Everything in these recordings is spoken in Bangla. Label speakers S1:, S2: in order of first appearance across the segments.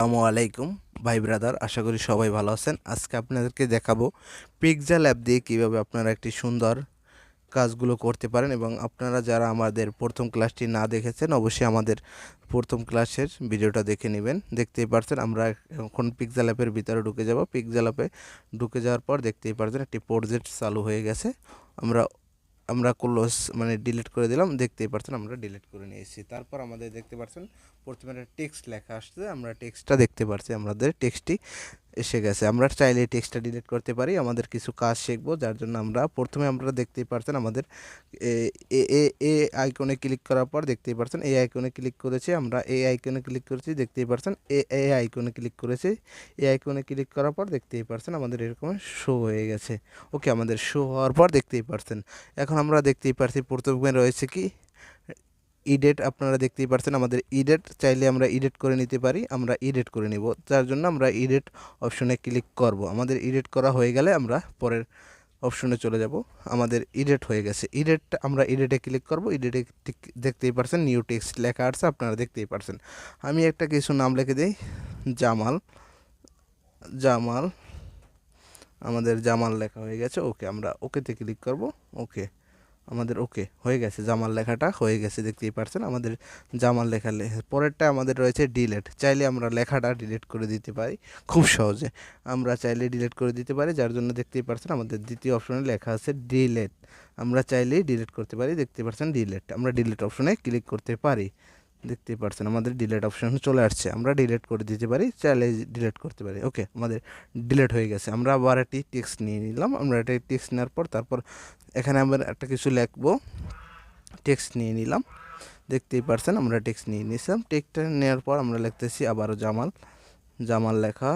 S1: আসসালামু আলাইকুম ভাই ব্রাদার, আশা করি সবাই ভালো আছেন। আজকে আপনাদেরকে দেখাবো পিক্সেল অ্যাপ দিয়ে কিভাবে আপনারা একটি সুন্দর কাজগুলো করতে পারেন। এবং আপনারা যারা আমাদের প্রথম ক্লাসটি না দেখেছেন, অবশ্যই আমাদের প্রথম ক্লাসের ভিডিওটা দেখে নেবেন। দেখতেই পারছেন আমরা এখন পিক্সেল অ্যাপের ভিতরে ঢুকে যাব। পিক্সেল অ্যাপে ঢুকে যাওয়ার পর দেখতেই পারছেন একটি প্রজেক্ট চালু হয়ে গেছে। আমরা আমরা ক্লোজ মানে ডিলিট করে দিলাম। দেখতেই পারছেন আমরা ডিলিট করে নিয়েছি। তারপর আমাদের দেখতে পাচ্ছেন প্রথমে একটা টেক্সট লেখা আসছে, আমরা টেক্সটটা দেখতে পাচ্ছি, আমাদের টেক্সটটি এসে গেছে। আমরা চাইলে টেক্সটটা ডিলিট করতে পারি। আমাদের কিছু কাজ শিখবো, যার জন্য প্রথমে আমরা দেখতেই পারছেন আমাদের এ এ এ এ আইকনে ক্লিক করার পর দেখতেই পারছেন এই আইকনে ক্লিক করেছি। আমরা এই আইকনে ক্লিক করেছি, দেখতেই পারছেন এ আইকনে ক্লিক করেছি। এই আইকনে ক্লিক করার পর দেখতেই পারছেন আমাদের এরকম শো হয়ে গেছে। ওকে, আমাদের শো হওয়ার পর দেখতেই পারছেন এখন আমরা দেখতেই পারছি প্রথমে রয়েছে কি ইডেট। আপনারা দেখতেই পারছেন আমাদের ইডেট, চাইলে আমরা ইডেট করে নিতে পারি। আমরা ইডেট করে নিব, যার জন্য আমরা ইডেট অপশনে ক্লিক করব। আমাদের ইডেট করা হয়ে গেলে আমরা পরের অপশনে চলে যাব। আমাদের ইডেট হয়ে গেছে। আমরা ইডেটে ক্লিক করব। ইডেটে দেখতেই পারছেন নিউ টেক্সট লেখা আছে, আপনারা দেখতেই পারছেন। আমি একটা কিছু নাম লিখে দিই, জামাল। জামাল, আমাদের জামাল লেখা হয়ে গেছে। ওকে, আমরা ওকেতে ক্লিক করব। ওকে, আমাদের ওকে হয়ে গেছে, জামাল লেখাটা হয়ে গেছে। দেখতেই পারছেন আমাদের জামাল লেখা পরেরটা আমাদের রয়েছে ডিলেট। চাইলে আমরা লেখাটা ডিলিট করে দিতে পারি খুব সহজে। আমরা চাইলে ডিলিট করে দিতে পারি, যার জন্য দেখতেই পারছেন আমাদের দ্বিতীয় অপশনে লেখা আছে ডিলেট। আমরা চাইলেই ডিলিট করতে পারি। দেখতে পারছেন ডিলেট, আমরা ডিলিট অপশনে ক্লিক করতে পারি। দেখতেই পারছেন আমাদের ডিলেট অপশন চলে আসছে। আমরা ডিলিট করে দিতে পারি, চাইলে ডিলিট করতে পারি। ওকে, আমাদের ডিলিট হয়ে গেছে। আমরা আবার একটি টেক্সট নিয়ে নিলাম। আমরা একটা টেক্সট নেওয়ার পর তারপর এখানে আমরা একটা কিছু লিখবো। টেক্সট নিয়ে নিলাম, দেখতেই পারছেন আমরা টেক্সট নিয়ে নিয়েছিলাম। টেক্সটটা নেওয়ার পর আমরা লিখতেছি আবারও জামাল। জামাল লেখা।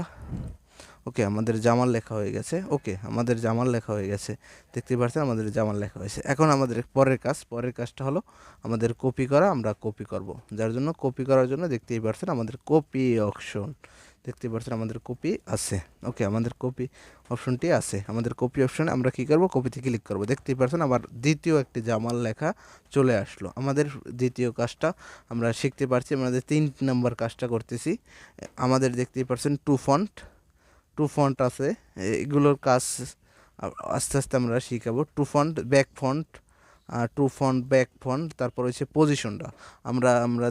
S1: ওকে, আমাদের জামাল লেখা হয়ে গেছে। ওকে, আমাদের জামাল লেখা হয়ে গেছে। দেখতেই পারছেন আমাদের জামাল লেখা হয়েছে। এখন আমাদের পরের কাজটা হলো আমাদের কপি করা। আমরা কপি করব, যার জন্য কপি করার জন্য দেখতেই পারছেন আমাদের কপি অপশন। দেখতে পাচ্ছেন আমাদের কপি আছে। ওকে, আমাদের কপি অপশনটি আছে। আমাদের কপি অপশনে আমরা কি করব, কপিতে ক্লিক করব। দেখতেই পাচ্ছেন আবার দ্বিতীয় একটি জামাল লেখা চলে আসলো। আমাদের দ্বিতীয় কাজটা আমরা শিখতে পারছি। আমাদের 3 নম্বর কাজটা করতেছি। আমাদের দেখতেই পাচ্ছেন টু ফন্ট আছে, এগুলোর কাজ আস্তে আস্তে আমরা শিখাবো। টু ফন্ট ব্যাক ফন্ট, তারপর হচ্ছে পজিশনটা। আমরা আমরা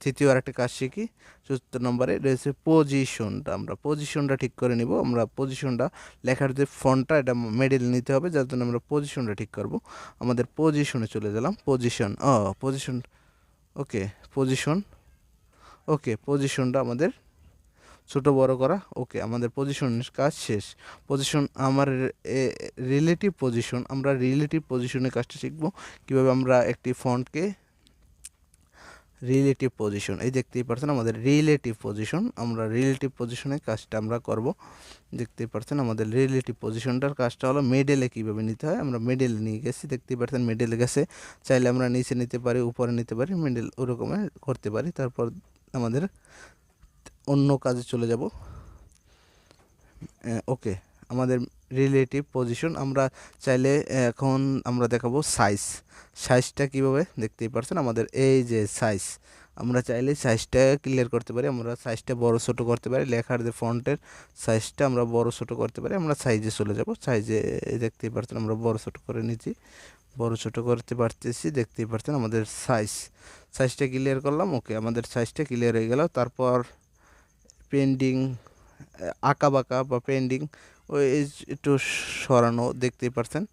S1: তৃতীয় আরেকটা কাজ শিখি। ৪র্থ নম্বরে রয়েছে পজিশনটা। আমরা পজিশনটা ঠিক করে নিব। আমরা পজিশনটা লেখার যে ফন্টটা, এটা মিডল নিতে হবে, যার জন্য আমরা পজিশনটা ঠিক করব। আমাদের পজিশনে চলে গেলাম। পজিশন। ওকে, পজিশন। ওকে, পজিশনটা আমাদের ছোট বড় করা। ওকে, আমাদের পজিশনের কাজ শেষ। পজিশন আমার রিলেটিভ পজিশন। আমরা রিলেটিভ পজিশনের কাজটা শিখব, কীভাবে আমরা একটি ফন্টকে রিলেটিভ পজিশন, এই দেখতেই পারছেন আমাদের রিলেটিভ পজিশন। আমরা রিলেটিভ পজিশনের কাজটা আমরা করব। দেখতেই পারছেন আমাদের রিলেটিভ পজিশনটার কাজটা হলো মিডলে কীভাবে নিতে হয়। আমরা মিডলে নিয়ে গেছি, দেখতেই পারছেন মিডলে গেছে। চাইলে আমরা নিচে নিতে পারি, উপরে নিতে পারি, মিডল ওরকমের করতে পারি। তারপর আমাদের অন্য কাজে চলে যাব। ওকে, আমাদের রিলেটিভ পজিশন। আমরা চাইলে এখন আমরা দেখাবো সাইজটা কীভাবে। দেখতেই পারছেন আমাদের এই যে সাইজ, আমরা চাইলে সাইজটা ক্লিয়ার করতে পারি। আমরা সাইজটা বড় ছোট করতে পারি। লেখার যে ফন্টের সাইজটা আমরা বড় ছোট করতে পারি। আমরা সাইজে চলে যাব। সাইজে দেখতেই পারছেন আমরা বড় ছোট করে নিচ্ছি, বড় ছোট করতে পারতেছি। দেখতেই পারছেন আমাদের সাইজটা ক্লিয়ার করলাম। ওকে, আমাদের সাইজটা ক্লিয়ার হয়ে গেল। তারপর পেন্ডিং, আঁকা বাঁকা বা পেন্ডিং, ওই একটু সরানো, দেখতেই পারছেন।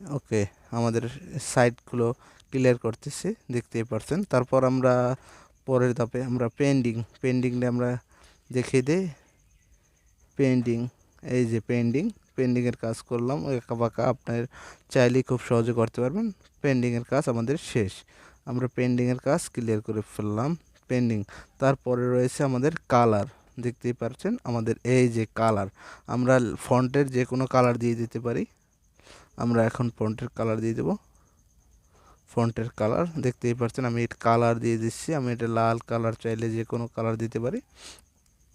S1: ওকে, আমাদের সাইডগুলো ক্লিয়ার করতেছি, দেখতেই পারছেন। তারপর আমরা পরের ধাপে আমরা পেন্ডিংটা আমরা দেখিয়ে দিই। পেন্ডিং, এই যে পেন্ডিংয়ের কাজ করলাম। আঁকা বাঁকা আপনার চাইলেই খুব সহজে করতে পারবেন। পেন্ডিংয়ের কাজ আমাদের শেষ। আমরা পেন্ডিংয়ের কাজ ক্লিয়ার করে ফেললাম। তারপরে রয়েছে আমাদের কালার। দেখতেই পাচ্ছেন আমাদের এই যে কালার, আমরা ফন্টের যে কোনো কালার দিয়ে দিতে পারি। আমরা এখন ফন্টের কালার দিয়ে দেব। ফন্টের কালার দেখতেই পাচ্ছেন আমি কালার দিয়ে দিচ্ছি। আমি এটা লাল কালার, চাইলে যে কোনো কালার দিতে পারি।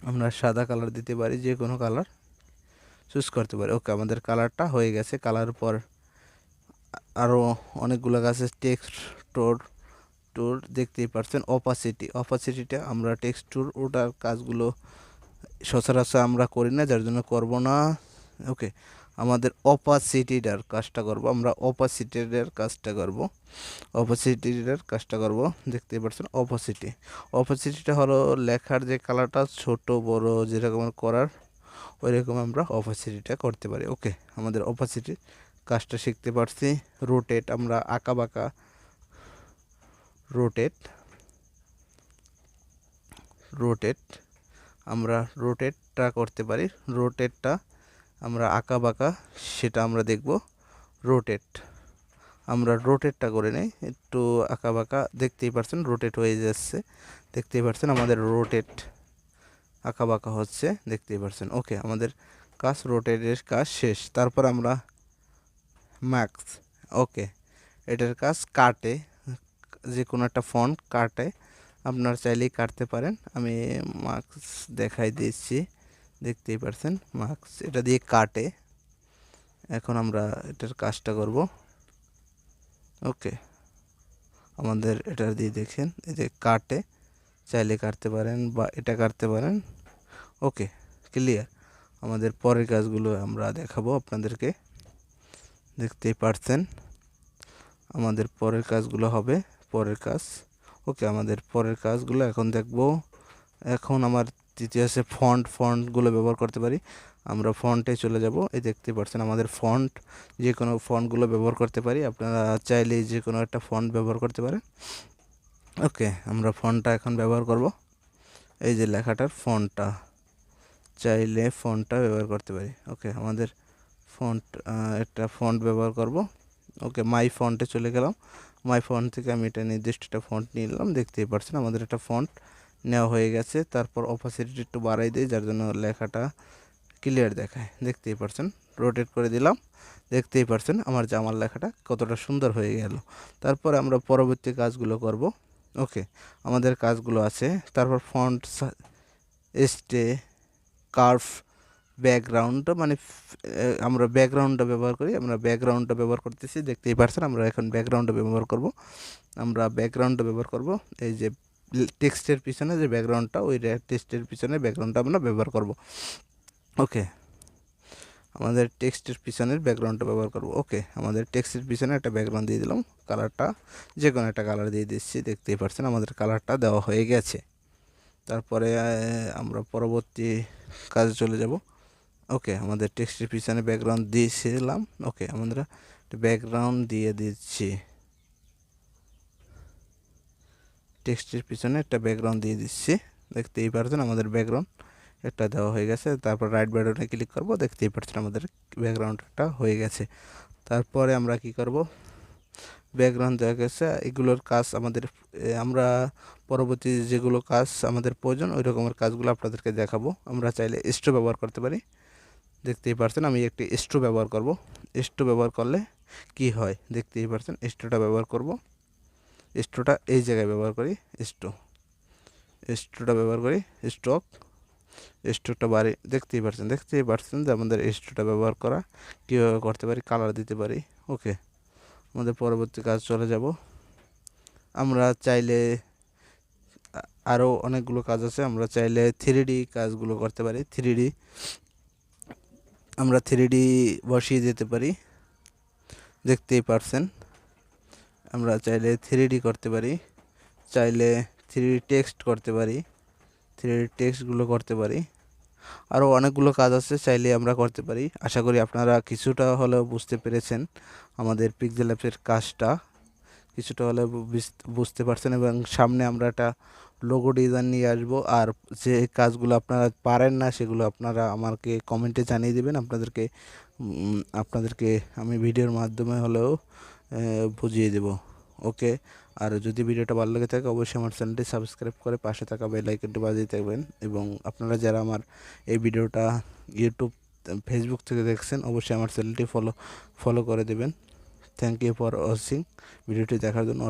S1: আমরা সাদা কালার দিতে পারি, যে কোনো কালার চুজ করতে পারি। ওকে, আমাদের কালারটা হয়ে গেছে। কালার পর আরও অনেকগুলো কাছে টেক্সট টেক্সটুর দেখতেই পারছেন অপাসিটিটা আমরা টেক্সটুর ওটার কাজগুলো সচরাচর আমরা করি না, যার জন্য করব না। ওকে, আমাদের অপাসিটিটার কাজটা করব, আমরা অপাসিটিটার কাজটা করব। দেখতেই পাচ্ছেন অপাসিটিটা হলো লেখার যে কালারটা ছোট বড় যেরকম করার ওই রকম আমরা অপাসিটিটা করতে পারি। ওকে, আমাদের অপাসিটির কাজটা শিখতে পারছি। রোটেট, আমরা আঁকা বাঁকা রোটেট আমরা রোটেটটা করতে পারি। রোটেটটা আমরা আঁকা বাঁকা সেটা আমরা দেখব। আমরা রোটেটটা করে নেই, একটু আঁকা বাঁকা দেখতেই পারছেন রোটেট হয়ে যাচ্ছে, দেখতেই পারছেন আমাদের রোটেট আঁকা বাঁকা হচ্ছে, দেখতেই পারছেন। ওকে, আমাদের কাজ রোটেটের কাজ শেষ। তারপর আমরা মার্কস, ওকে, এটার কাজ কাটে, যে কোনো একটা ফন্ট কাটে, আপনারা চাইলেই কাটতে পারেন। আমি মার্কস দেখাই দিচ্ছি, দেখতেই পারছেন মার্কস এটা দিয়ে কাটে। এখন আমরা এটার কাজটা করব। ওকে, আমাদের এটা দিয়ে দেখেন এই যে কাটে, চাইলে কাটতে পারেন বা এটা কাটতে পারেন। ওকে, ক্লিয়ার। আমাদের পরের কাজগুলো আমরা দেখাবো আপনাদেরকে, দেখতেই পারছেন আমাদের পরের কাজগুলো হবে পরের কাজ। ওকে, আমাদের পরের কাজগুলো এখন দেখব। এখন আমার তৃতীয় আছে ফন্টগুলো ব্যবহার করতে পারি। আমরা ফন্টে চলে যাব। এই দেখতে পাচ্ছেন আমাদের ফন্ট, যে কোনো ফন্টগুলো ব্যবহার করতে পারি। আপনারা চাইলেই যে কোনো একটা ফন্ট ব্যবহার করতে পারেন। ওকে, আমরা ফন্টটা এখন ব্যবহার করব। এই যে লেখাটার ফন্টটা, চাইলে ফন্টটা ব্যবহার করতে পারি। ওকে, আমাদের একটা ফন্ট ব্যবহার করব। ওকে, মাই ফন্টে চলে গেলাম। মাই ফন্ট থেকে আমি এটা নির্দিষ্ট একটা ফন্ট নিয়ে নিলাম। দেখতেই পাচ্ছেন আমাদের একটা ফন্ট নেওয়া হয়ে গেছে। তারপর অপাসিটি একটু বাড়াই দিই, যার জন্য লেখাটা ক্লিয়ার দেখায়। দেখতেই পাচ্ছেন, রোটেট করে দিলাম। দেখতেই পাচ্ছেন আমার জামার লেখাটা কতটা সুন্দর হয়ে গেল। তারপর আমরা পরবর্তী কাজগুলো করব। ওকে, আমাদের কাজগুলো আছে। তারপর ফন্ট স্টে কার্ভ ব্যাকগ্রাউন্ডটা মানে আমরা ব্যাকগ্রাউন্ডটা ব্যবহার করতেছি। দেখতেই পারছেন আমরা এখন ব্যাকগ্রাউন্ডটা ব্যবহার করব। এই যে টেক্সটের পিছনে যে ব্যাকগ্রাউন্ডটা, ওই টেক্সটের পিছনে ব্যাকগ্রাউন্ডটা আমরা ব্যবহার করব। ওকে, আমাদের টেক্সটের পিছনের ব্যাকগ্রাউন্ডটা ব্যবহার করব। ওকে, আমাদের টেক্সটের পিছনে একটা ব্যাকগ্রাউন্ড দিয়ে দিলাম, কালারটা যে কোনো একটা কালার দিয়ে দিচ্ছি। দেখতেই পারছেন আমাদের কালারটা দেওয়া হয়ে গেছে। তারপরে আমরা পরবর্তী কাজে চলে যাব। ওকে, আমাদের টেক্সটের পিছনে ব্যাকগ্রাউন্ড দিয়েছিলাম। ওকে, আমরা ব্যাকগ্রাউন্ড দিয়ে দিচ্ছি, টেক্সটের পিছনে একটা ব্যাকগ্রাউন্ড দিয়ে দিচ্ছি। দেখতেই পারছেন আমাদের ব্যাকগ্রাউন্ড একটা দেওয়া হয়ে গেছে। তারপর রাইট বাটনে ক্লিক করব। দেখতেই পাচ্ছেন আমাদের ব্যাকগ্রাউন্ডটা হয়ে গেছে। তারপরে আমরা কি করব, ব্যাকগ্রাউন্ড দেওয়া গেছে, এগুলোর কাজ আমাদের আমরা পরবর্তী যেগুলো কাজ আমাদের প্রয়োজন ওই রকমের কাজগুলো আপনাদেরকে দেখাবো। আমরা চাইলে স্ট্রো ব্যবহার করতে পারি। দেখতেই পাচ্ছেন আমি একটি স্ট্রো ব্যবহার করব। স্ট্রো ব্যবহার করলে কি হয় দেখতেই পাচ্ছেন, স্ট্রোটা ব্যবহার করব। স্ট্রোটা এই জায়গায় ব্যবহার করি, স্ট্রোটা ব্যবহার করি, স্ট্রোকটা বাড়ি। দেখতেই পাচ্ছেন যে আমাদের স্ট্রোটা ব্যবহার করা কীভাবে করতে পারি, কালার দিতে পারি। ওকে, আমাদের পরবর্তী কাজ চলে যাব। আমরা চাইলে আরও অনেকগুলো কাজ আছে, আমরা চাইলে 3D কাজগুলো করতে পারি। আমরা 3D বসিয়ে দিতে পারি। দেখতেই পারছেন আমরা চাইলে 3D করতে পারি, চাইলে 3D টেক্সট করতে পারি, 3D টেক্সটগুলো করতে পারি। আরও অনেকগুলো কাজ আছে, চাইলে আমরা করতে পারি। আশা করি আপনারা কিছুটা হলেও বুঝতে পেরেছেন আমাদের পিক্সেল অ্যাপসের কাজটা, কিছুটা হলেও বুঝতে পারছেন। এবং সামনে আমরা একটা লোগো ডিজাইন নিয়ে আসবো। আর যে কাজগুলো আপনারা পারেন না সেগুলো আপনারা আমাকে কমেন্টে জানিয়ে দেবেন। আপনাদেরকে আমি ভিডিওর মাধ্যমে হলেও বুঝিয়ে দেব। ওকে, আর যদি ভিডিওটা ভালো লেগে থাকে অবশ্যই আমার চ্যানেলটি সাবস্ক্রাইব করে পাশে থাকা বেল আইকনটি বাজিয়ে থাকবেন। এবং আপনারা যারা আমার এই ভিডিওটা ইউটিউব ফেসবুক থেকে দেখছেন অবশ্যই আমার চ্যানেলটি ফলো করে দেবেন। Thank you for watching. ভিডিওটি দেখার জন্য